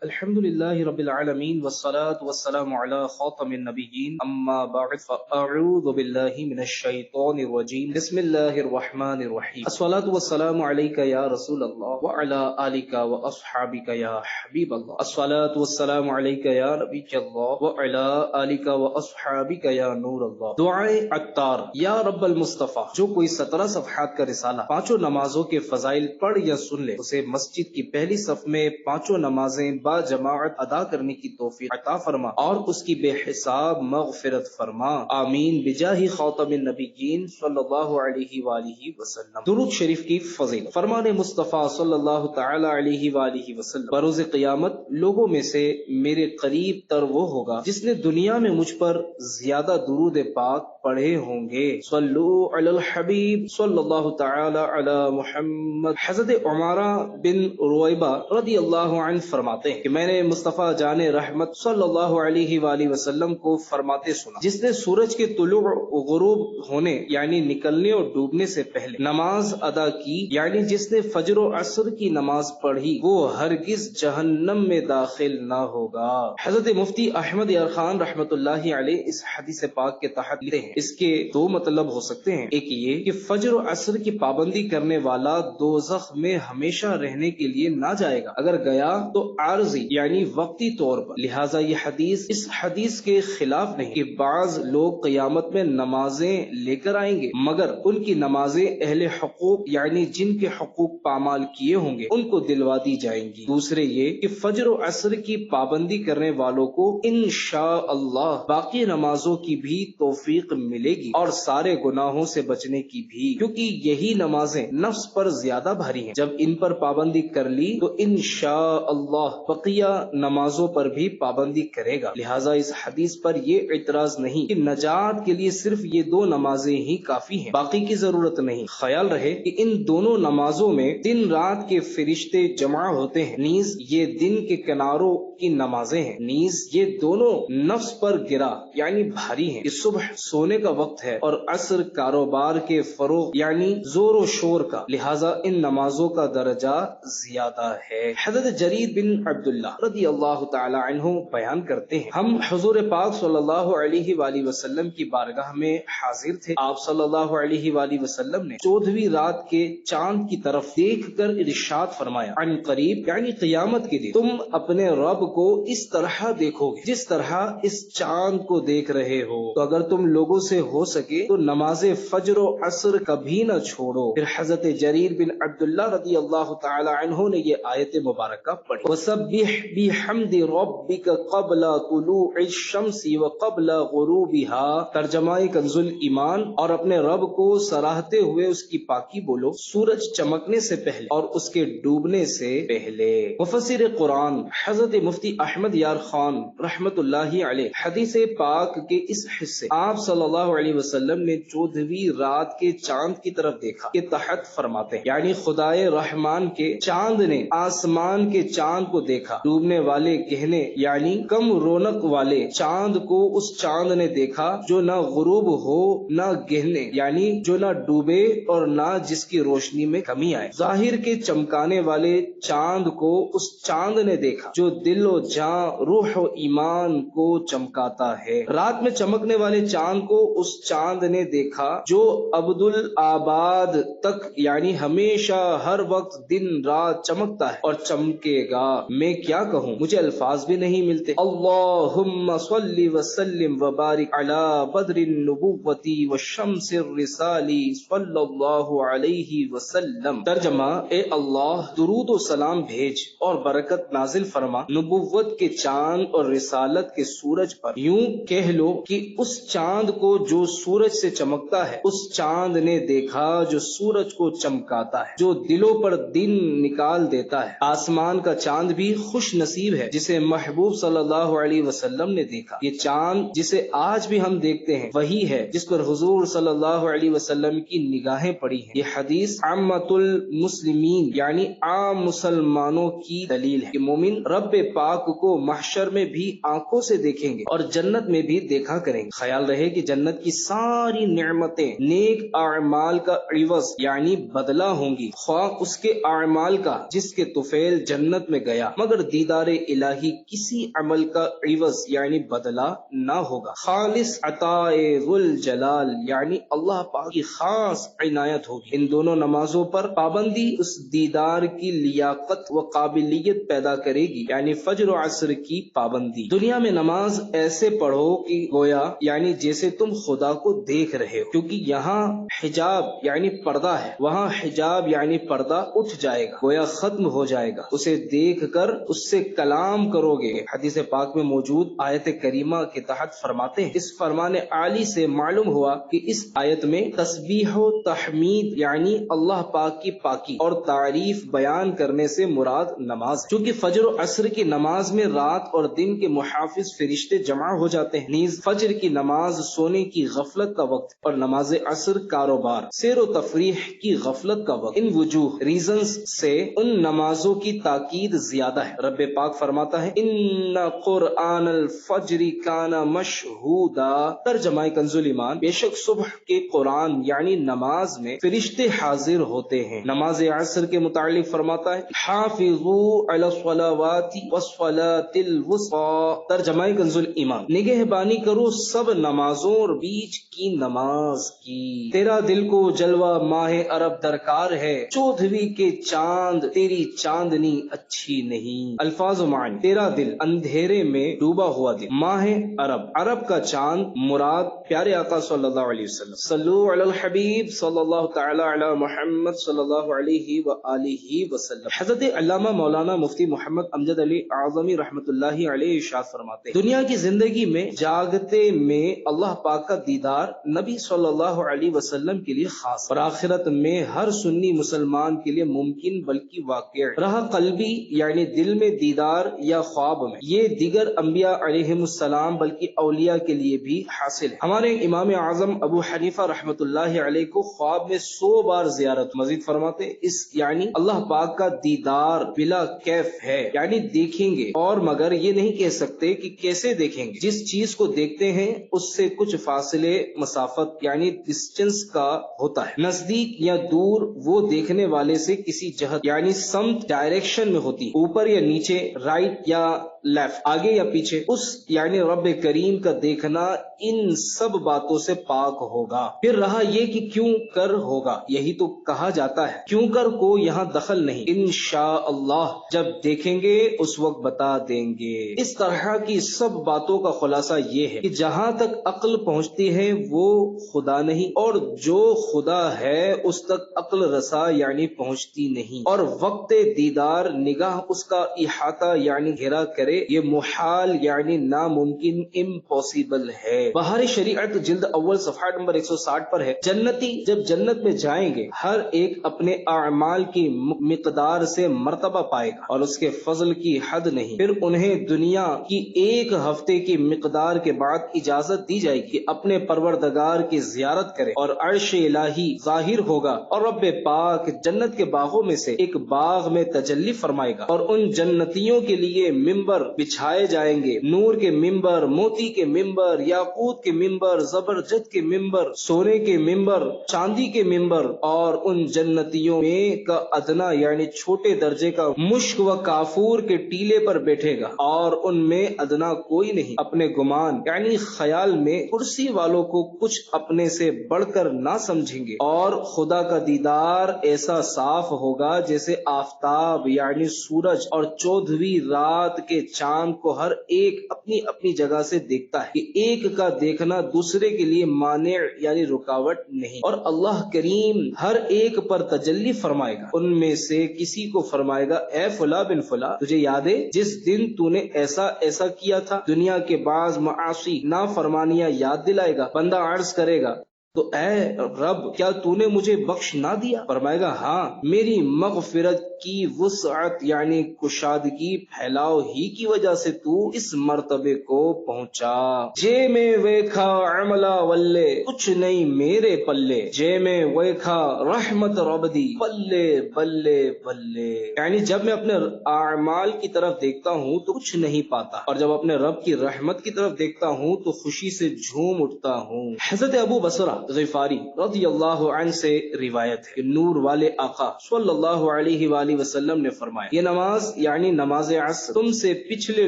الحمد لله رب العالمين والصلاة والسلام على خاتم النبيين أما بعد فأعوذ بالله من الشيطان الرجيم بسم الله الرحمن الرحيم الصلاة والسلام عليك يا رسول الله وعلى آلك وأصحابك يا حبيب الله الصلاة والسلام عليك يا نبي الله وعلى آلك وأصحابك يا نور الله دعائے عطار یا رب المصطفیٰ جو کوئی 17 صفحات کا رسالہ پانچوں نمازوں کے فضائل پڑھ یا سن لے اسے مسجد کی پہلی صف میں پانچوں نمازیں با جماعت ادا کرنے کی توفیق عطا فرما اور اس کی بے حساب مغفرت فرما آمین بجاہ خاتم النبیین صلی اللہ علیہ وآلہ وسلم۔ درود شریف کی فضیلت، فرمان مصطفیٰ صلی اللہ تعالی علیہ وآلہ وسلم، بروز قیامت لوگوں میں سے میرے قریب تر وہ ہوگا جس نے دنیا میں مجھ پر زیادہ درود پاک پڑھے ہوں گے۔ صلو علی الحبیب صلی اللہ تعالی علی محمد۔ حضرت عمارہ بن رویبہ رضی اللہ عنہ فرماتے ہیں کہ میں نے مصطفیٰ جان رحمت صلی اللہ علیہ وآلہ وسلم کو فرماتے سنا، جس نے سورج کے طلوع و غروب ہونے یعنی نکلنے اور ڈوبنے سے پہلے نماز ادا کی، یعنی جس نے فجر و عصر کی نماز پڑھی وہ ہرگز جہنم میں داخل نہ ہوگا۔ حضرت مفتی احمد یار خان رحمت اللہ علیہ اس حدیث پاک کے تحت لکھتے ہیں اس کے دو مطلب ہو سکتے ہیں، ایک یہ کہ فجر و عصر کی پابندی کرنے والا دوزخ میں ہمیشہ رہنے کے لیے نہ جائے گا، اگر گیا تو عارضی یعنی وقتی طور پر، لہٰذا یہ حدیث اس حدیث کے خلاف نہیں کہ بعض لوگ قیامت میں نمازیں لے کر آئیں گے مگر ان کی نمازیں اہل حقوق یعنی جن کے حقوق پامال کیے ہوں گے ان کو دلوا دی جائیں گی۔ دوسرے یہ کہ فجر و عصر کی پابندی کرنے والوں کو انشاءاللہ باقی نمازوں کی بھی توفیق ملے گی اور سارے گناہوں سے بچنے کی بھی، کیونکہ یہی نمازیں نفس پر زیادہ بھاری ہیں۔ جب ان پر پابندی کر لی تو انشاءاللہ بقیہ نمازوں پر بھی پابندی کرے گا، لہٰذا اس حدیث پر یہ اعتراض نہیں کہ نجات کے لیے صرف یہ دو نمازیں ہی کافی ہیں، باقی کی ضرورت نہیں۔ خیال رہے کہ ان دونوں نمازوں میں دن رات کے فرشتے جمع ہوتے ہیں، نیز یہ دن کے کناروں کی نمازیں ہیں، نیز یہ دونوں نفس پر گرا یعنی بھاری ہیں کہ صبح سونے کا وقت ہے اور عصر کاروبار کے فروغ یعنی زور و شور کا، لہٰذا ان نمازوں کا درجہ زیادہ ہے۔ حضرت جریر بن عبداللہ رضی اللہ تعالی عنہ بیان کرتے ہیں ہم حضور پاک صلی اللہ علیہ وآلہ وسلم کی بارگاہ میں حاضر تھے، آپ صلی اللہ علیہ وآلہ وسلم نے 14ویں رات کے چاند کی طرف دیکھ کر ارشاد فرمایا، عن قریب یعنی قیامت کے دن تم اپنے رب کو اس طرح دیکھو گے جس طرح اس چاند کو دیکھ رہے ہو، تو اگر تم لوگوں سے ہو سکے تو نماز فجر و عصر کبھی نہ چھوڑو۔ پھر حضرت جریر بن عبداللہ رضی اللہ تعالی عنہ نے یہ آیت مبارکہ پڑھی، وَسَبِّحْ بِحَمْدِ رَبِّكَ قَبْلَ طُلُوعِ الشَّمْسِ وَقَبْلَ غُرُوبِهَا، ترجمہ کنز الایمان، اور اپنے رب کو سراہتے ہوئے اس کی پاکی بولو سورج چمکنے سے پہلے اور اس کے ڈوبنے سے پہلے۔ مفسر قرآن حضرت مفتی احمد یار خان رحمت اللہ علیہ حدیث پاک کے اس حصے آپ صلی اللہ علیہ وسلم نے 14ویں رات کے چاند کی طرف دیکھا کے تحت فرماتے ہیں، یعنی خدائے رحمان کے چاند نے آسمان کے چاند کو دیکھا، ڈوبنے والے گہنے یعنی کم رونق والے چاند کو اس چاند نے دیکھا جو نہ غروب ہو نہ گہنے یعنی جو نہ ڈوبے اور نہ جس کی روشنی میں کمی آئے، ظاہر کے چمکانے والے چاند کو اس چاند نے دیکھا جو دل و جان روح و ایمان کو چمکاتا ہے، رات میں چمکنے والے چاند کو اس چاند نے دیکھا جو عبد الآباد تک یعنی ہمیشہ ہر وقت دن رات چمکتا ہے اور چمکے گا۔ میں کیا کہوں، مجھے الفاظ بھی نہیں ملتے۔ اللہم صلی وسلم وبارک علی بدر النبوۃ والشمس الرسال صلی اللہ علیہ وسلم۔ ترجمہ، اے اللہ درود و سلام بھیج اور برکت نازل فرما نبوت کے چاند اور رسالت کے سورج پر، یوں کہہ لو کہ اس چاند کو جو سورج سے چمکتا ہے اس چاند نے دیکھا جو سورج کو چمکاتا ہے، جو دلوں پر دن نکال دیتا ہے۔ آسمان کا چاند بھی خوش نصیب ہے جسے محبوب صلی اللہ علیہ وسلم نے دیکھا۔ یہ چاند جسے آج بھی ہم دیکھتے ہیں وہی ہے جس پر حضور صلی اللہ علیہ وسلم کی نگاہیں پڑی ہیں۔ یہ حدیث عامۃ المسلمین یعنی عام مسلمانوں کی دلیل ہے کہ مومن رب پاک کو محشر میں بھی آنکھوں سے دیکھیں گے اور جنت میں بھی دیکھا کریں گے۔ خیال رہے کہ جنت کی ساری نعمتیں نیک اعمال کا عوض یعنی بدلہ ہوں گی، خواہ اس کے اعمال کا جس کے طفیل جنت میں گیا مگر مگر دیدار الہی کسی عمل کا عوض یعنی بدلہ نہ ہوگا۔ خالص عطاء ذل جلال یعنی اللہ پاک کی خاص عنایت ہوگی۔ ان دونوں نمازوں پر پابندی اس دیدار کی لیاقت و قابلیت پیدا کرے گی، یعنی فجر و عصر کی پابندی۔ دنیا میں نماز ایسے پڑھو کہ گویا یعنی جیسے تم خدا کو دیکھ رہے ہو، کیونکہ یہاں حجاب یعنی پردہ ہے، وہاں حجاب یعنی پردہ اٹھ جائے گا، گویا ختم ہو جائے گا۔ اسے دیکھ کر اس سے کلام کرو گے۔ حدیث پاک میں موجود آیت کریمہ کے تحت فرماتے ہیں، اس فرمان عالی سے معلوم ہوا کہ اس آیت میں تسبیح و تحمید یعنی اللہ پاک کی پاکی اور تعریف بیان کرنے سے مراد نماز ہے۔ چونکہ فجر و عصر کی نماز میں رات اور دن کے محافظ فرشتے جمع ہو جاتے ہیں، نیز فجر کی نماز سونے کی غفلت کا وقت اور نماز عصر کاروبار سیر و تفریح کی غفلت کا وقت۔ ان وجوہ ریزنز سے ان نمازوں کی تاکید زیادہ ہے۔ رب پاک فرماتا ہے ان قرآن الفجر کان مشہودا، ترجمہ کنز ایمان، بے شک صبح کے قرآن یعنی نماز میں فرشتے حاضر ہوتے ہیں۔ نماز عصر کے متعلق فرماتا ہے حافظوا علی الصلوات والصلاۃ الوسطی، ترجمہ کنز ایمان، نگہبانی کرو سب نمازوں اور بیچ کی نماز کی۔ تیرا دل کو جلوہ ماہ عرب درکار ہے، چودھویں کے چاند تیری چاندنی اچھی نہیں۔ الفاظ و معنی، تیرا دل اندھیرے میں ڈوبا ہوا دل، ماہ عرب، عرب کا چاند مراد پیارے آقا صلی اللہ علیہ وسلم۔ صلو علی الحبیب صلی اللہ تعالی علی محمد صلی اللہ علیہ وآلہ وسلم۔ حضرت علامہ مولانا مفتی محمد امجد علی اعظمی رحمۃ اللہ علیہ ارشاد فرماتے ہیں، دنیا کی زندگی میں جاگتے میں اللہ پاک کا دیدار نبی صلی اللہ علیہ وسلم کے لیے خاص، اور آخرت میں ہر سنی مسلمان کے لیے ممکن بلکہ واقع رہا قلبی یعنی دل میں دیدار یا خواب میں، یہ دیگر انبیاء علیہم السلام بلکہ اولیاء کے لیے بھی حاصل ہے۔ ہمارے امام اعظم ابو حنیفہ رحمۃ اللہ علیہ کو خواب میں 100 بار زیارت، مزید فرماتے اس یعنی اللہ پاک کا دیدار بلا کیف ہے، یعنی دیکھیں گے اور مگر یہ نہیں کہہ سکتے کہ کیسے دیکھیں گے۔ جس چیز کو دیکھتے ہیں اس سے کچھ فاصلے مسافت یعنی ڈسٹینس کا ہوتا ہے، نزدیک یا دور وہ دیکھنے والے سے کسی جہت یعنی سمت ڈائریکشن میں ہوتی، اوپر یا نیچے، رائٹ یا لیفٹ، آگے یا پیچھے۔ اس یعنی رب کریم کا دیکھنا ان سب باتوں سے پاک ہوگا۔ پھر رہا یہ کہ کیوں کر ہوگا، یہی تو کہا جاتا ہے، کیوں کر کو یہاں دخل نہیں، انشاءاللہ جب دیکھیں گے اس وقت بتا دیں گے۔ اس طرح کی سب باتوں کا خلاصہ یہ ہے کہ جہاں تک عقل پہنچتی ہے وہ خدا نہیں، اور جو خدا ہے اس تک عقل رسا یعنی پہنچتی نہیں، اور وقت دیدار نگاہ اس کا احاطہ یعنی گھیرا کرے یہ محال یعنی ناممکن، امپاسبل ہے۔ بہار شریعت جلد اول صفحہ نمبر 160 پر ہے، جنتی جب جنت میں جائیں گے ہر ایک اپنے اعمال کی مقدار سے مرتبہ پائے گا اور اس کے فضل کی حد نہیں۔ پھر انہیں دنیا کی 1 ہفتے کی مقدار کے بعد اجازت دی جائے گی اپنے پروردگار کی زیارت کرے، اور عرش الہی ظاہر ہوگا اور رب پاک جنت کے باغوں میں سے ایک باغ میں تجلی فرمائے گا، اور ان جنتیوں کے لیے ممبر بچھائے جائیں گے، نور کے ممبر، موتی کے ممبر، یاقوت کے ممبر، زبرجد کے ممبر، سونے کے ممبر، چاندی کے ممبر، اور ان جنتیوں میں کا ادنا یعنی چھوٹے درجے کا مشک و کافور کے ٹیلے پر بیٹھے گا، اور ان میں ادنا کوئی نہیں اپنے گمان یعنی خیال میں کرسی والوں کو کچھ اپنے سے بڑھ کر نہ سمجھیں گے، اور خدا کا دیدار ایسا صاف ہوگا جیسے آفتاب یعنی سورج اور 14ویں رات کے چاند کو ہر ایک اپنی اپنی جگہ سے دیکھتا ہے، کہ ایک کا دیکھنا دوسرے کے لیے مانع یعنی رکاوٹ نہیں، اور اللہ کریم ہر ایک پر تجلی فرمائے گا، ان میں سے کسی کو فرمائے گا اے فلاں بن فلاں تجھے یاد ہے جس دن تو نے ایسا ایسا کیا تھا، دنیا کے بعض معاصی نافرمانیاں یاد دلائے گا، بندہ عرض کرے گا تو اے رب کیا تو نے مجھے بخش نہ دیا؟ فرمائے گا ہاں، میری مغفرت کی وسعت یعنی کشادگی پھیلاؤ ہی کی وجہ سے تو اس مرتبے کو پہنچا۔ جے میں ویکھا عملہ ولے کچھ نہیں میرے پلے، جے میں ویکھا رحمت رب دی بلے بلے بلے، یعنی جب میں اپنے اعمال کی طرف دیکھتا ہوں تو کچھ نہیں پاتا، اور جب اپنے رب کی رحمت کی طرف دیکھتا ہوں تو خوشی سے جھوم اٹھتا ہوں۔ حضرت ابو بصرہ غفاری رضی اللہ عنہ سے روایت ہے کہ نور والے آقا صلی اللہ علیہ وآلہ وآلہ وسلم نے فرمایا یہ نماز یعنی نماز عصر تم سے پچھلے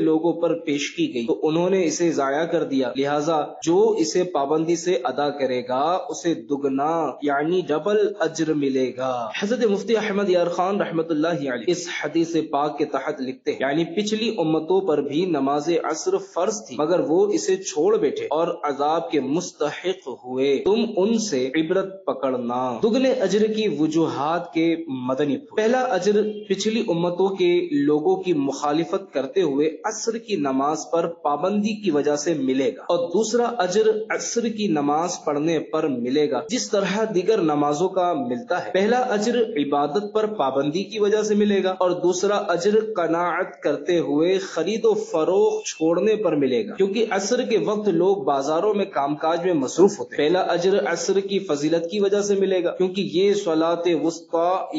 لوگوں پر پیش کی گئی تو انہوں نے اسے ضائع کر دیا، لہذا جو اسے پابندی سے ادا کرے گا اسے دگنا یعنی ڈبل اجر ملے گا۔ حضرت مفتی احمد یار خان رحمت اللہ علیہ اس حدیث پاک کے تحت لکھتے ہیں یعنی پچھلی امتوں پر بھی نماز عصر فرض تھی مگر وہ اسے چھوڑ بیٹھے اور عذاب کے مستحق ہوئے، تم ان سے عبرت پکڑنا۔ دگنے اجر کی وجوہات کے مدنی پھول۔ پہلا اجر پچھلی امتوں کے لوگوں کی مخالفت کرتے ہوئے عصر کی نماز پر پابندی کی وجہ سے ملے گا، اور دوسرا اجر عصر کی نماز پڑھنے پر ملے گا جس طرح دیگر نمازوں کا ملتا ہے۔ پہلا اجر عبادت پر پابندی کی وجہ سے ملے گا اور دوسرا اجر قناعت کرتے ہوئے خرید و فروخت چھوڑنے پر ملے گا، کیونکہ عصر کے وقت لوگ بازاروں میں کام کاج میں مصروف ہوتے ہیں۔ پہلا اجر عصر کی فضیلت کی وجہ سے ملے گا کیونکہ یہ صلاۃ وسطی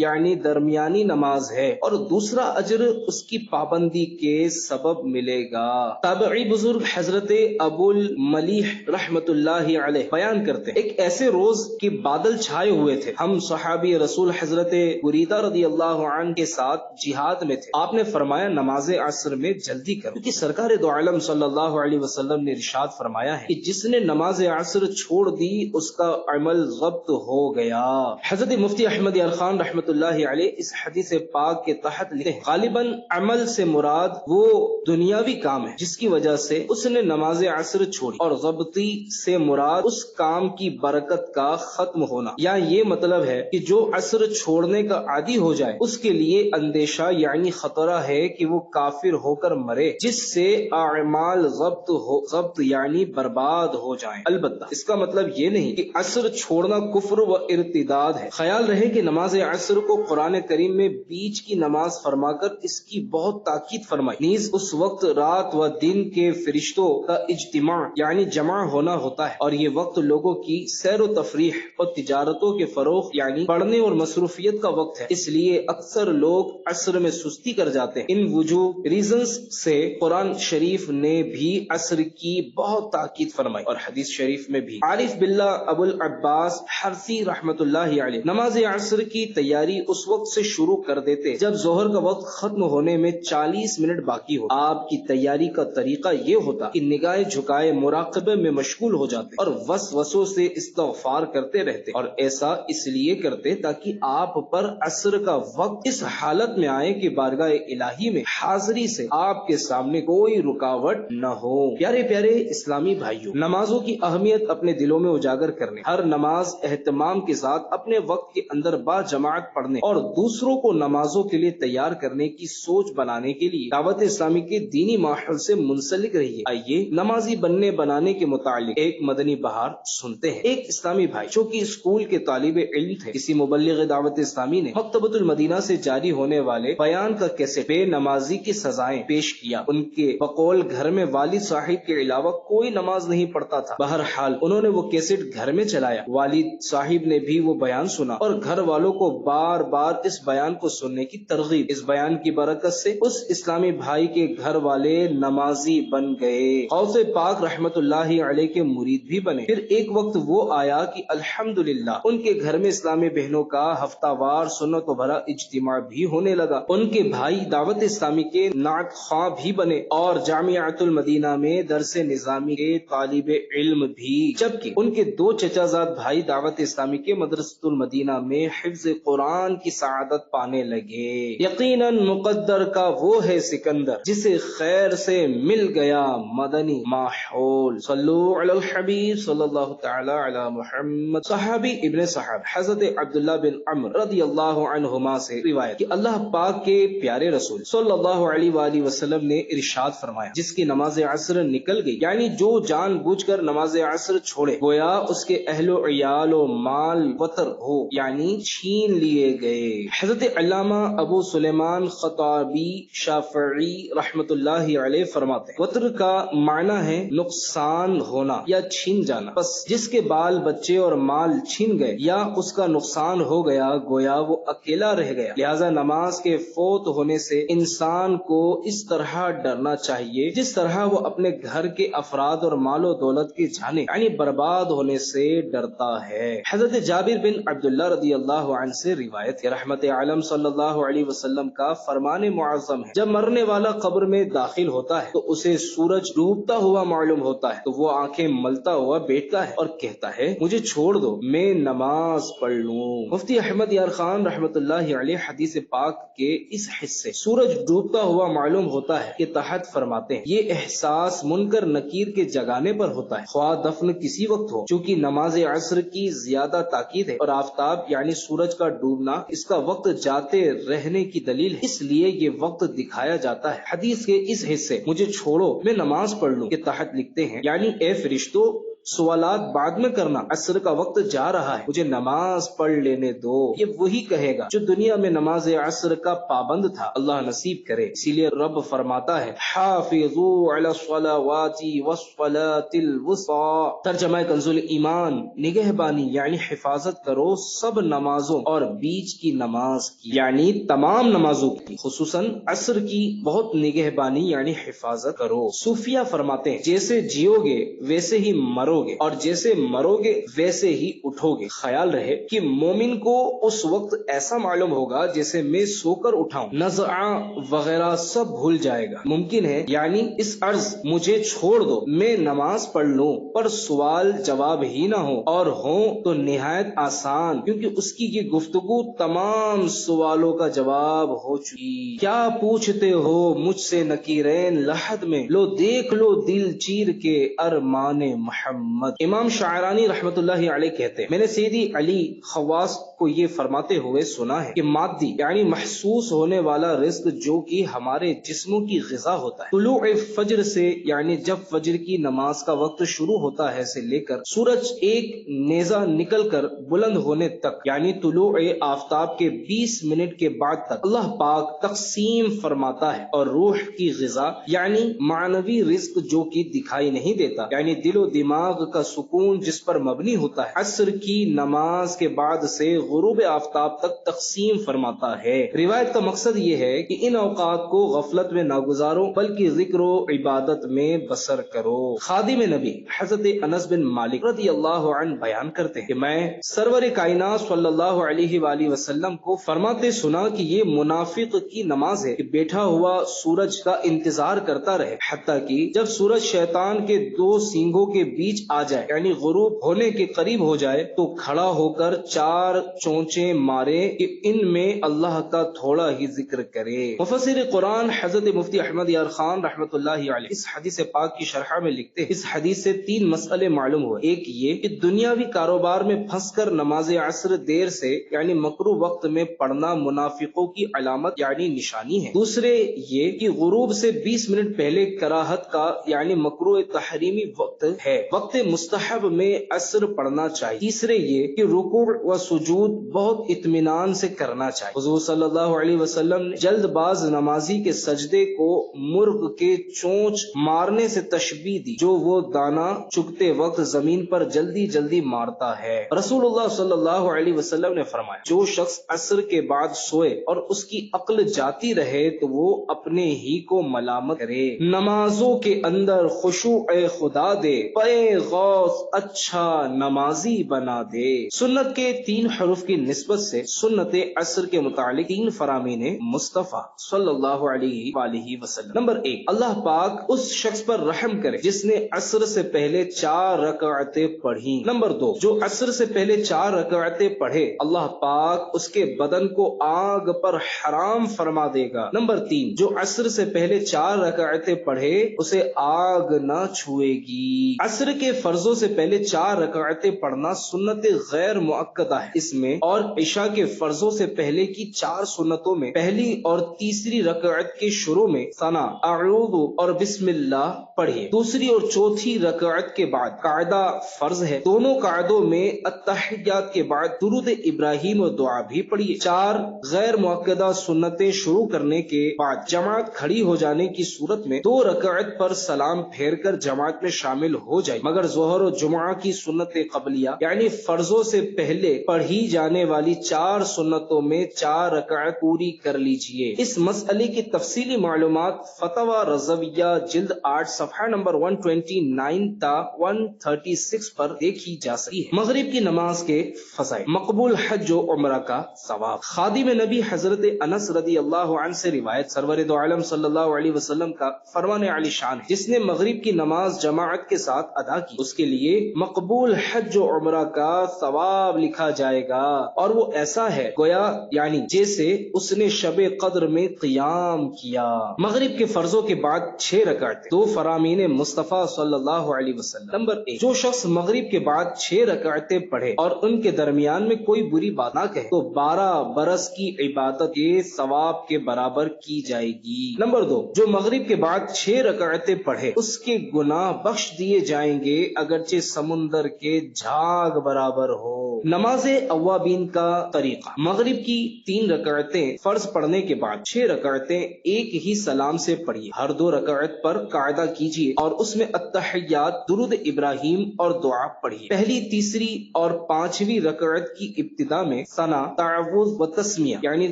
یعنی درمیانی نماز ہے، اور دوسرا اجر اس کی پابندی کے سبب ملے گا۔ تابعی بزرگ حضرت ابو الملیح رحمت اللہ علیہ بیان کرتے ہیں ایک ایسے روز کے بادل چھائے ہوئے تھے، ہم صحابی رسول حضرت بریدہ رضی اللہ عنہ کے ساتھ جہاد میں تھے، آپ نے فرمایا نماز عصر میں جلدی کرو، کیونکہ سرکار دو عالم صلی اللہ علیہ وسلم نے ارشاد فرمایا ہے کہ جس نے نماز عصر چھوڑ دی اس کا عمل ضبط ہو گیا۔ حضرت مفتی احمد یار خان رحمت اللہ علیہ اس حدیث پاک کے تحت لکھتے ہیں غالباً عمل سے مراد وہ دنیاوی کام ہے جس کی وجہ سے اس نے نماز عصر چھوڑی، اور ضبطی سے مراد اس کام کی برکت کا ختم ہونا، یا یہ مطلب ہے کہ جو عصر چھوڑنے کا عادی ہو جائے اس کے لیے اندیشہ یعنی خطرہ ہے کہ وہ کافر ہو کر مرے، جس سے اعمال ضبط یعنی برباد ہو جائیں۔ البتہ اس کا مطلب یہ نہیں کہ عصر چھوڑنا کفر و ارتداد ہے۔ خیال رہے کہ نماز عصر کو قرآن کریم میں بیچ کی نماز فرما کر اس کی بہت تاکید فرمائی، نیز اس وقت رات و دن کے فرشتوں کا اجتماع یعنی جمع ہونا ہوتا ہے، اور یہ وقت لوگوں کی سیر و تفریح اور تجارتوں کے فروغ یعنی پڑھنے اور مصروفیت کا وقت ہے، اس لیے اکثر لوگ عصر میں سستی کر جاتے ہیں۔ ان وجوہ ریزنز سے قرآن شریف نے بھی عصر کی بہت تاکید فرمائی، اور حدیث شریف میں بھی۔ عارف باللہ ابو العباس حرثی رحمت اللہ علیہ نماز عصر کی تیاری اس وقت سے شروع کر دیتے جب ظہر کا وقت ختم ہونے میں 40 منٹ باقی ہو۔ آپ کی تیاری کا طریقہ یہ ہوتا کہ نگاہیں جھکائے مراقبے میں مشغول ہو جاتے اور وسوسوں سے استغفار کرتے رہتے، اور ایسا اس لیے کرتے تاکہ آپ پر عصر کا وقت اس حالت میں آئے کہ بارگاہ الہی میں حاضری سے آپ کے سامنے کوئی رکاوٹ نہ ہو۔ پیارے پیارے اسلامی بھائیوں، نمازوں کی اہمیت اپنے دلوں میں اجاگر کرنے، ہر نماز اہتمام کے ساتھ اپنے وقت کے اندر با جماعت پڑھنے اور دوسروں کو نمازوں کے لیے تیار کرنے کی سوچ بنانے کے لیے دعوت اسلامی کے دینی ماحول سے منسلک رہیے۔ آئیے نمازی بننے بنانے کے متعلق ایک مدنی بہار سنتے ہیں۔ ایک اسلامی بھائی جو کہ اسکول کے طالب علم تھے، کسی مبلغ دعوت اسلامی نے مکتبۃ المدینہ سے جاری ہونے والے بیان کا کیسٹ بے نمازی کی سزائیں پیش کیا۔ ان کے بقول گھر میں والد صاحب کے علاوہ کوئی نماز نہیں پڑھتا تھا۔ بہرحال انہوں نے وہ کیسٹ گھر میں چلایا، والد صاحب نے بھی وہ بیان سنا اور گھر والوں کو بار بار اس بیان کو سننے کی ترغیب۔ اس بیان کی برکت سے اس اسلامی بھائی کے گھر والے نمازی بن گئے، غوث پاک رحمت اللہ علیہ کے مرید بھی بنے۔ پھر ایک وقت وہ آیا کہ الحمدللہ ان کے گھر میں اسلامی بہنوں کا ہفتہ وار سنت و بھرا اجتماع بھی ہونے لگا۔ ان کے بھائی دعوت اسلامی کے نعت خواں بھی بنے اور جامعۃ المدینہ میں درس نظامی کے طالب علم بھی، جبکہ ان کے دو چچا زاد بھائی دعوت اسلامی کے مدرسۃ المدینہ میں حفظ قرآن کی سعادت پانے لگے۔ یقیناً مقدر کا وہ ہے سکندر جسے خیر سے مل گیا مدنی ماحول۔ صلو علی الحبیب صلی اللہ تعالی علی محمد۔ صحابی ابن صحاب حضرت عبداللہ بن عمر رضی اللہ عنہما سے روایت کہ اللہ پاک کے پیارے رسول صلی اللہ علیہ وآلہ وسلم نے ارشاد فرمایا جس کی نماز عصر نکل گئی یعنی جو جان بوجھ کر نماز عصر چھوڑے گویا اس کے اہل و عیال و مال وطر ہو یعنی چھین لیے گئے۔ حضرت علامہ ابو سلیمان خطابی شافعی رحمت اللہ علیہ فرماتے ہیں وطر کا معنی ہے نقصان ہونا یا چھین جانا، بس جس کے بال بچے اور مال چھین گئے یا اس کا نقصان ہو گیا گویا وہ اکیلا رہ گیا۔ لہذا نماز کے فوت ہونے سے انسان کو اس طرح ڈرنا چاہیے جس طرح وہ اپنے گھر کے افراد اور مال و دولت کے جانے یعنی برباد ہونے سے ڈرتا ہے۔ حضرت جابر بن عبداللہ رضی اللہ عنہ سے روایت کہ رحمت عالم صلی اللہ علیہ وسلم کا فرمان معظم ہے، جب مرنے والا قبر میں داخل ہوتا ہے تو اسے سورج ڈوبتا ہوا معلوم ہوتا ہے، تو وہ آنکھیں ملتا ہوا بیٹھتا ہے اور کہتا ہے مجھے چھوڑ دو، میں نماز پڑھ لوں۔ مفتی احمد یار خان رحمت اللہ علیہ حدیث پاک کے اس حصے سورج ڈوبتا ہوا معلوم ہوتا ہے کے تحت فرماتے ہیں یہ احساس منکر نکیر کے جگانے پر ہوتا ہے، خواہ دفن کسی وقت ہو، چونکہ نماز عصر کی زیادہ تاکید ہے اور آفتاب یعنی سورج کا ڈوبنا اس کا وقت جاتے رہنے کی دلیل ہے، اس لیے یہ وقت دکھایا جاتا ہے۔ حدیث کے اس حصے مجھے چھوڑو میں نماز پڑھ لوں کے تحت لکھتے ہیں یعنی اے فرشتوں سوالات بعد میں کرنا، عصر کا وقت جا رہا ہے، مجھے نماز پڑھ لینے دو۔ یہ وہی کہے گا جو دنیا میں نماز عصر کا پابند تھا، اللہ نصیب کرے۔ اسی لیے رب فرماتا ہے حافظوا علی الصلوات والصلاة الوسطی، ترجمہ کنز ایمان، نگہبانی یعنی حفاظت کرو سب نمازوں اور بیچ کی نماز کی یعنی تمام نمازوں کی، خصوصاً عصر کی بہت نگہبانی یعنی حفاظت کرو۔ صوفیہ فرماتے ہیں جیسے جیو گے ویسے ہی مرو گے اور جیسے مرو گے ویسے ہی اٹھو گے۔ خیال رہے کہ مومن کو اس وقت ایسا معلوم ہوگا جیسے میں سو کر اٹھاؤں، نزعہ وغیرہ سب بھول جائے گا۔ ممکن ہے یعنی اس عرض مجھے چھوڑ دو میں نماز پڑھ لوں پر سوال جواب ہی نہ ہو، اور ہوں تو نہایت آسان، کیونکہ اس کی یہ گفتگو تمام سوالوں کا جواب ہو چکی۔ کیا پوچھتے ہو مجھ سے نکیرین لحد میں، لو دیکھ لو دل چیر کے ارمان محمد۔ امام شاعرانی رحمت اللہ علیہ کہتے ہیں میں نے سیدی علی خواص کو یہ فرماتے ہوئے سنا ہے کہ مادی یعنی محسوس ہونے والا رزق جو کہ ہمارے جسموں کی غذا ہوتا ہے، طلوع فجر سے یعنی جب فجر کی نماز کا وقت شروع ہوتا ہے سے لے کر سورج ایک نیزہ نکل کر بلند ہونے تک یعنی طلوع آفتاب کے 20 منٹ کے بعد تک اللہ پاک تقسیم فرماتا ہے، اور روح کی غذا یعنی معنوی رزق جو کہ دکھائی نہیں دیتا یعنی دل و دماغ کا سکون جس پر مبنی ہوتا ہے، عصر کی نماز کے بعد سے غروب آفتاب تک تقسیم فرماتا ہے۔ روایت کا مقصد یہ ہے کہ ان اوقات کو غفلت میں نہ گزارو بلکہ ذکر و عبادت میں بسر کرو۔ خادم نبی حضرت انس بن مالک رضی اللہ عنہ بیان کرتے ہیں کہ میں سرور کائنات صلی اللہ علیہ وآلہ وسلم کو فرماتے سنا کہ یہ منافق کی نماز ہے کہ بیٹھا ہوا سورج کا انتظار کرتا رہے حتیٰ کہ جب سورج شیطان کے دو سینگوں کے بیچ آ جائے یعنی غروب ہونے کے قریب ہو جائے تو کھڑا ہو کر 4 چونچے مارے کہ ان میں اللہ کا تھوڑا ہی ذکر کرے۔ مفسر قرآن حضرت مفتی احمد یار خان رحمت اللہ علیہ اس حدیث پاک کی شرح میں لکھتے ہیں اس حدیث سے 3 مسئلے معلوم ہوئے۔ ایک یہ کہ دنیاوی کاروبار میں پھنس کر نماز عصر دیر سے یعنی مکروہ وقت میں پڑھنا منافقوں کی علامت یعنی نشانی ہے۔ دوسرے یہ کہ غروب سے 20 منٹ پہلے کراہت کا یعنی مکروہ تحریمی وقت ہے، وقت مستحب میں عصر پڑھنا چاہیے۔ تیسرے یہ کہ رکوع و سجود بہت اطمینان سے کرنا چاہیے۔ حضور صلی اللہ علیہ وسلم نے جلد باز نمازی کے سجدے کو مرغ کے چونچ مارنے سے تشبیہ دی جو وہ دانہ چگتے وقت زمین پر جلدی جلدی مارتا ہے۔ رسول اللہ صلی اللہ علیہ وسلم نے فرمایا جو شخص عصر کے بعد سوئے اور اس کی عقل جاتی رہے تو وہ اپنے ہی کو ملامت کرے۔ نمازوں کے اندر خشوع خدا دے، پے غوث اچھا نمازی بنا دے۔ سنت کے 3 حروف کی نسبت سے سنت عصر کے متعلق 3 فرامین مصطفیٰ صلی اللہ علیہ وآلہ وسلم۔ نمبر 1، اللہ پاک اس شخص پر رحم کرے جس نے عصر سے پہلے 4 رکعتیں پڑھی۔ نمبر 2، جو عصر سے پہلے 4 رکعتیں پڑھے اللہ پاک اس کے بدن کو آگ پر حرام فرما دے گا۔ نمبر 3، جو عصر سے پہلے 4 رکعتیں پڑھے اسے آگ نہ چھوئے گی۔ عصر کے فرضوں سے پہلے 4 رکعتیں پڑھنا سنت غیر مؤکدہ ہے اس میں، اور عشاء کے فرضوں سے پہلے کی 4 سنتوں میں پہلی اور تیسری رکعت کے شروع میں ثنا، اعوذ اور بسم اللہ پڑھیے۔ دوسری اور چوتھی رکعت کے بعد قاعدہ فرض ہے، دونوں قاعدوں میں التحیات کے بعد درود ابراہیم و دعا بھی پڑھیے۔ 4 غیر مؤکدہ سنتیں شروع کرنے کے بعد جماعت کھڑی ہو جانے کی صورت میں 2 رکعت پر سلام پھیر کر جماعت میں شامل ہو جائے، مگر ظہر و جمعہ کی سنت قبلیہ یعنی فرضوں سے پہلے پڑھی جانے والی 4 سنتوں میں 4 رکعت پوری کر لیجئے۔ اس مسئلے کی تفصیلی معلومات فتویٰ رضویہ جلد 8 صفحہ نمبر 129 تا 136 پر دیکھی جا سکتی ہے۔ مغرب کی نماز کے فضائل، مقبول حج و عمرہ کا ثواب۔ خادم نبی حضرت انس رضی اللہ عنہ سے روایت، سرور دو عالم صلی اللہ علیہ وسلم کا فرمان علی شان ہے، جس نے مغرب کی نماز جماعت کے ساتھ ادا کی اس کے لیے مقبول حج و عمرہ کا ثواب لکھا جائے گا، اور وہ ایسا ہے گویا یعنی جیسے اس نے شب قدر میں قیام کیا۔ مغرب کے فرضوں کے بعد 6 رکعتیں، 2 فرامین مصطفیٰ صلی اللہ علیہ وسلم۔ نمبر 1، جو شخص مغرب کے بعد 6 رکعتیں پڑھے اور ان کے درمیان میں کوئی بری بات نہ کہے تو 12 برس کی عبادت کے ثواب کے برابر کی جائے گی۔ نمبر 2، جو مغرب کے بعد 6 رکعتیں پڑھے اس کے گناہ بخش دیے جائیں گے اگرچہ سمندر کے جھاگ برابر ہو۔ نماز اوابین کا طریقہ، مغرب کی 3 رکعتیں فرض پڑھنے کے بعد 6 رکعتیں ایک ہی سلام سے پڑھیے۔ ہر 2 رکعت پر قاعدہ کیجیے اور اس میں التحیات، درود ابراہیم اور دعا پڑھیے۔ پہلی، تیسری اور 5ویں رکعت کی ابتدا میں ثنا، تعوذ و تسمیہ یعنی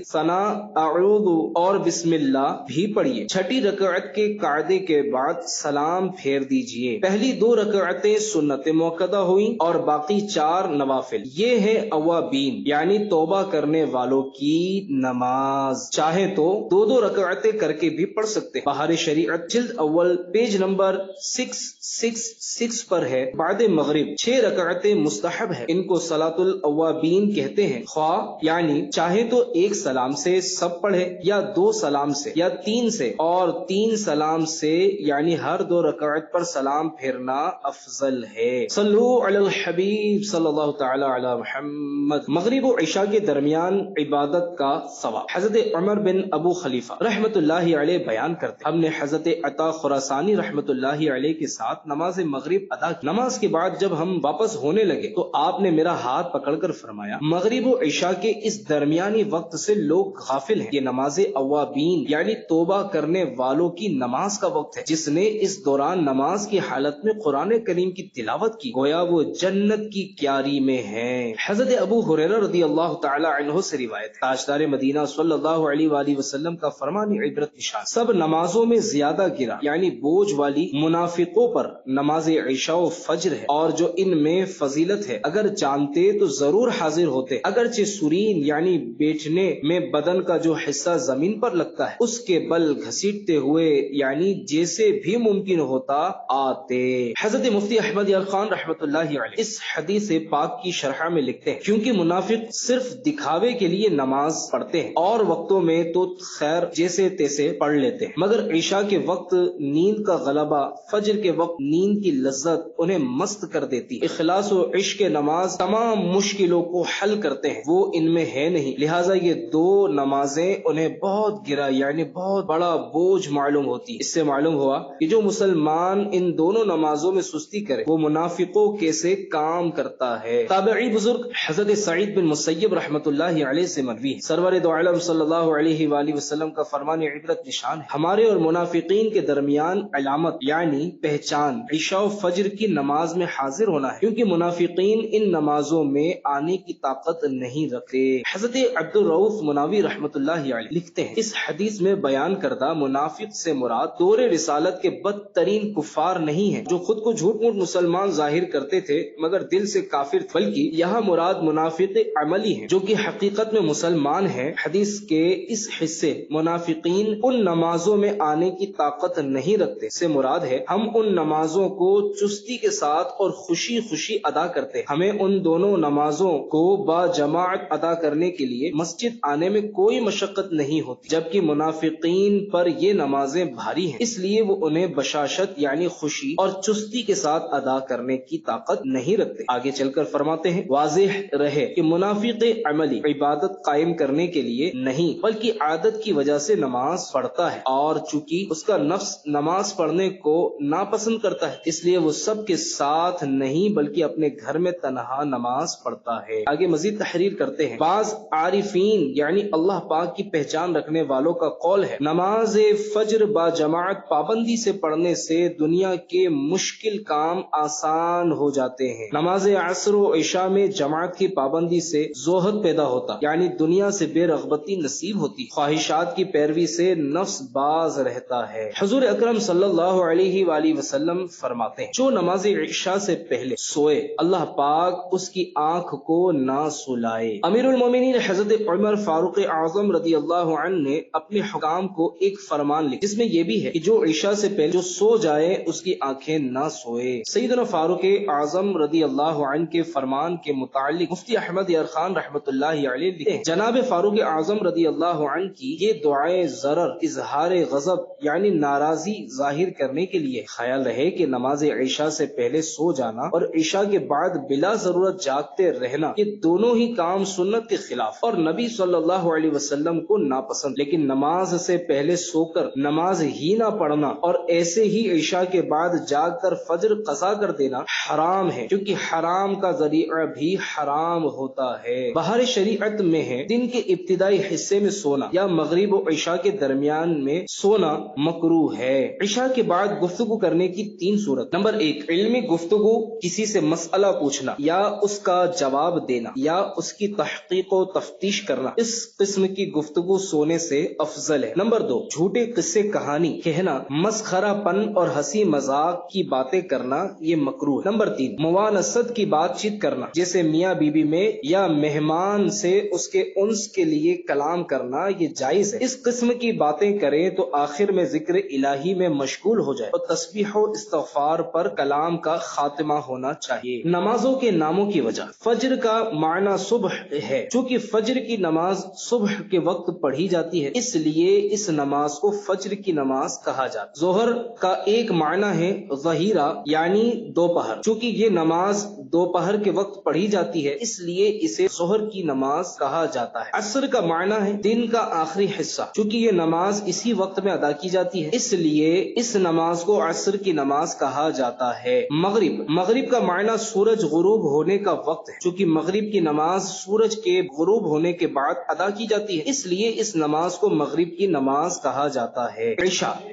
ثنا، اعوذ اور بسم اللہ بھی پڑھیے۔ چھٹی رکعت کے قاعدے کے بعد سلام پھیر دیجیے۔ پہلی 2 رکعتیں سنت موقدہ ہوئیں اور باقی 4 نوافل۔ یہ ہے اوابین یعنی توبہ کرنے والوں کی نماز۔ چاہے تو 2 رکعتیں کر کے بھی پڑھ سکتے ہیں۔ بہار شریعت جلد اول پیج نمبر 666 پر ہے، بعد مغرب 6 رکعتیں مستحب ہے، ان کو صلاۃ الاوابین کہتے ہیں۔ خواہ یعنی چاہے تو 1 سلام سے سب پڑھے یا 2 سلام سے یا 3 سے اور 3 سلام سے، یعنی ہر 2 رکعت پر سلام پھیرنا افضل ہے۔ صلو علی الحبیب صلی اللہ تعالی علی محمد۔ مغرب و عشاء کے درمیان عبادت کا ثواب، حضرت عمر بن ابو خلیفہ رحمت اللہ علیہ بیان کرتے، ہم نے حضرت عطا خراسانی رحمت اللہ علیہ کے ساتھ نماز مغرب ادا کی۔ نماز کے بعد جب ہم واپس ہونے لگے تو آپ نے میرا ہاتھ پکڑ کر فرمایا، مغرب و عشاء کے اس درمیانی وقت سے لوگ غافل ہیں، یہ نماز اوابین یعنی توبہ کرنے والوں کی نماز کا وقت ہے۔ جس نے اس دوران نماز کی حالت میں قرآن کریم کی تلاوت کی گویا وہ جنت کی کیاری میں ہے۔ حضرت ابو ہریرہ رضی اللہ تعالی عنہ سے روایت، تاجدار مدینہ صلی اللہ علیہ وآلہ وسلم کا فرمان عبرت نشان، سب نمازوں میں زیادہ گرا یعنی بوجھ والی منافقوں پر نماز عشاء و فجر ہے، اور جو ان میں فضیلت ہے اگر جانتے تو ضرور حاضر ہوتے، اگرچہ سرین یعنی بیٹھنے میں بدن کا جو حصہ زمین پر لگتا ہے اس کے بل گھسیٹتے ہوئے یعنی جیسے بھی ممکن ہوتا آتے۔ حضرت مفتی احمد یار خان رحمت اللہ علیہ اس حدیث پاک کی شرح میں لکھتے ہیں، کیونکہ منافق صرف دکھاوے کے لیے نماز پڑھتے ہیں اور وقتوں میں تو خیر جیسے تیسے پڑھ لیتے ہیں، مگر عشاء کے وقت نیند کا غلبہ، فجر کے وقت نیند کی لذت انہیں مست کر دیتی۔ اخلاص و عشق نماز تمام مشکلوں کو حل کرتے ہیں، وہ ان میں ہے نہیں، لہٰذا یہ 2 نمازیں انہیں بہت گرا یعنی بہت بڑا بوجھ معلوم ہوتی۔ اس سے معلوم ہوا کہ جو مسلمان ان دونوں نمازوں میں سستی کرے وہ منافقوں کے سے کام کرتا ہے۔ تابعی بزرگ حضرت سعید بن مسیب رحمت اللہ علیہ سے مروی ہے، سرور دو عالم صلی اللہ علیہ وآلہ وسلم کا فرمان عبرت نشان ہے، ہمارے اور منافقین کے درمیان علامت یعنی پہچان عشاء و فجر کی نماز میں حاضر ہونا ہے، کیونکہ منافقین ان نمازوں میں آنے کی طاقت نہیں رکھتے۔ حضرت عبد الرؤف مناوی رحمت اللہ علیہ لکھتے ہیں، اس حدیث میں بیان کردہ منافق سے مراد دور رسالت کے بدترین کفار نہیں ہیں جو خود کو جھوٹ موٹ مسلمان ظاہر کرتے تھے مگر دل سے کافر تھے، بلکہ یہاں مراد منافق عملی ہیں جو کہ حقیقت میں مسلمان ہیں۔ حدیث کے اس حصے منافقین ان نمازوں میں آنے کی طاقت نہیں رکھتے سے مراد ہے ہم ان نمازوں کو چستی کے ساتھ اور خوشی خوشی ادا کرتے، ہمیں ان دونوں نمازوں کو با جماعت ادا کرنے کے لیے مسجد آنے میں کوئی مشقت نہیں ہوتی، جبکہ منافقین پر یہ نمازیں بھاری ہیں، اس لیے وہ انہیں بشاشت یعنی خوشی اور چستی کے ساتھ ادا کرنے کی طاقت نہیں رکھتے۔ آگے چل کر فرماتے ہیں، واضح رہے کہ منافق عملی عبادت قائم کرنے کے لیے نہیں بلکہ عادت کی وجہ سے نماز پڑھتا ہے، اور چونکہ اس کا نفس نماز پڑھنے کو ناپسند کرتا ہے اس لیے وہ سب کے ساتھ نہیں بلکہ اپنے گھر میں تنہا نماز پڑھتا ہے۔ آگے مزید تحریر کرتے ہیں، بعض عارفین یعنی اللہ پاک کی پہچان رکھنے والوں کا قول ہے، نماز فجر با جماعت پابندی سے پڑھنے سے دنیا کے مشکل کام آسان ہو جاتے ہیں، نماز عصر و عشاء میں میں جماعت کی پابندی سے زہد پیدا ہوتا، یعنی دنیا سے بے رغبتی نصیب ہوتی، خواہشات کی پیروی سے نفس باز رہتا ہے۔ حضور اکرم صلی اللہ علیہ وآلہ وسلم فرماتے ہیں جو نماز عشاء سے پہلے سوئے اللہ پاک اس کی آنکھ کو نہ سلائے۔ امیر المومنین حضرت عمر فاروق اعظم رضی اللہ عنہ نے اپنے حکام کو ایک فرمان لکھا جس میں یہ بھی ہے کہ جو عشاء سے پہلے جو سو جائے اس کی آنکھیں نہ سوئے۔ سیدنا فاروق اعظم رضی اللہ عنہ کے فرمان کے متعلق مفتی احمد یار خان رحمۃ اللہ علیہ لکھتے ہیں جناب فاروق اعظم رضی اللہ عنہ کی یہ دعائیں ضرر، اظہار غضب یعنی ناراضی ظاہر کرنے کے لیے خیال رہے کہ نماز عشاء سے پہلے سو جانا اور عشاء کے بعد بلا ضرورت جاگتے رہنا یہ دونوں ہی کام سنت کے خلاف اور نبی صلی اللہ علیہ وسلم کو ناپسند، لیکن نماز سے پہلے سو کر نماز ہی نہ پڑھنا اور ایسے ہی عشاء کے بعد جاگ کر فجر قضا کر دینا حرام ہے، کیونکہ حرام کا ذریعہ بھی حرام ہوتا ہے۔ بہار شریعت میں ہے دن کے ابتدائی حصے میں سونا یا مغرب و عشاء کے درمیان میں سونا مکروہ ہے۔ عشاء کے بعد گفتگو کرنے کی تین صورت: نمبر 1 علمی گفتگو، کسی سے مسئلہ پوچھنا یا اس کا جواب دینا یا اس کی تحقیق و تفتیش کرنا، اس قسم کی گفتگو سونے سے افضل ہے۔ نمبر 2 جھوٹے قصے کہانی کہنا، مسخرہ پن اور ہنسی مذاق کی باتیں کرنا یہ مکروہ ہے۔ نمبر 3 موانست کی بات چیت کرنا، جیسے میاں بیوی میں یا مہمان سے اس کے انس کے لیے کلام کرنا یہ جائز ہے۔ اس قسم کی باتیں کریں تو آخر میں ذکر الہی میں مشغول ہو جائے اور تسبیح و استغفار پر کلام کا خاتمہ ہونا چاہیے۔ نمازوں کے ناموں کی وجہ: فجر کا معنی صبح ہے، چونکہ فجر کی نماز صبح کے وقت پڑھی جاتی ہے اس لیے اس نماز کو فجر کی نماز کہا جاتا ہے۔ ظہر کا ایک معنی ہے ظہیرہ یعنی دوپہر، چونکہ یہ نماز دوپہر کے وقت پڑھی جاتی ہے اس لیے اسے ظہر کی نماز کہا جاتا ہے۔ عصر کا معنی ہے دن کا آخری حصہ، چونکہ یہ نماز اسی وقت میں ادا کی جاتی ہے اس لیے اس نماز کو عصر کی نماز کہا جاتا ہے۔ مغرب کا معنی سورج غروب ہونے کا وقت ہے، چونکہ مغرب کی نماز سورج کے غروب ہونے کے بعد ادا کی جاتی ہے اس لیے اس نماز کو مغرب کی نماز کہا جاتا ہے۔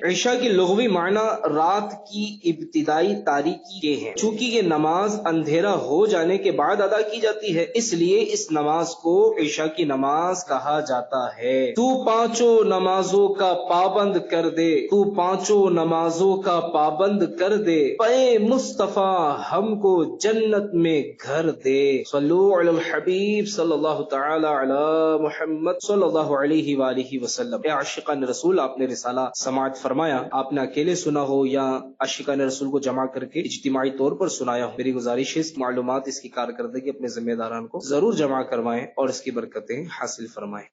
عشاء کی لغوی معنی رات کی ابتدائی تاریکی کے ہیں، چونکہ یہ نماز اندھیرا ہو جانے کے بعد ادا کی جاتی ہے اس لیے اس نماز کو عشاء کی نماز کہا جاتا ہے۔ تو پانچوں نمازوں کا پابند کر دے، تو پانچوں نمازوں کا پابند کر دے، پے مصطفیٰ ہم کو جنت میں گھر دے۔ صلو علی الحبیب صلی اللہ تعالی علی محمد صلی اللہ علیہ وآلہ وسلم۔ اے عاشقان رسول، آپ نے رسالہ سماعت فرمایا، آپ نے اکیلے سنا ہو یا عاشقان رسول کو جمع کر کے اجتماعی طور پر سنایا ہو، میری گزارش ہے اس معلومات، اس کی کارکردگی اپنے ذمہ داران کو ضرور جمع کروائیں اور اس کی برکتیں حاصل فرمائیں۔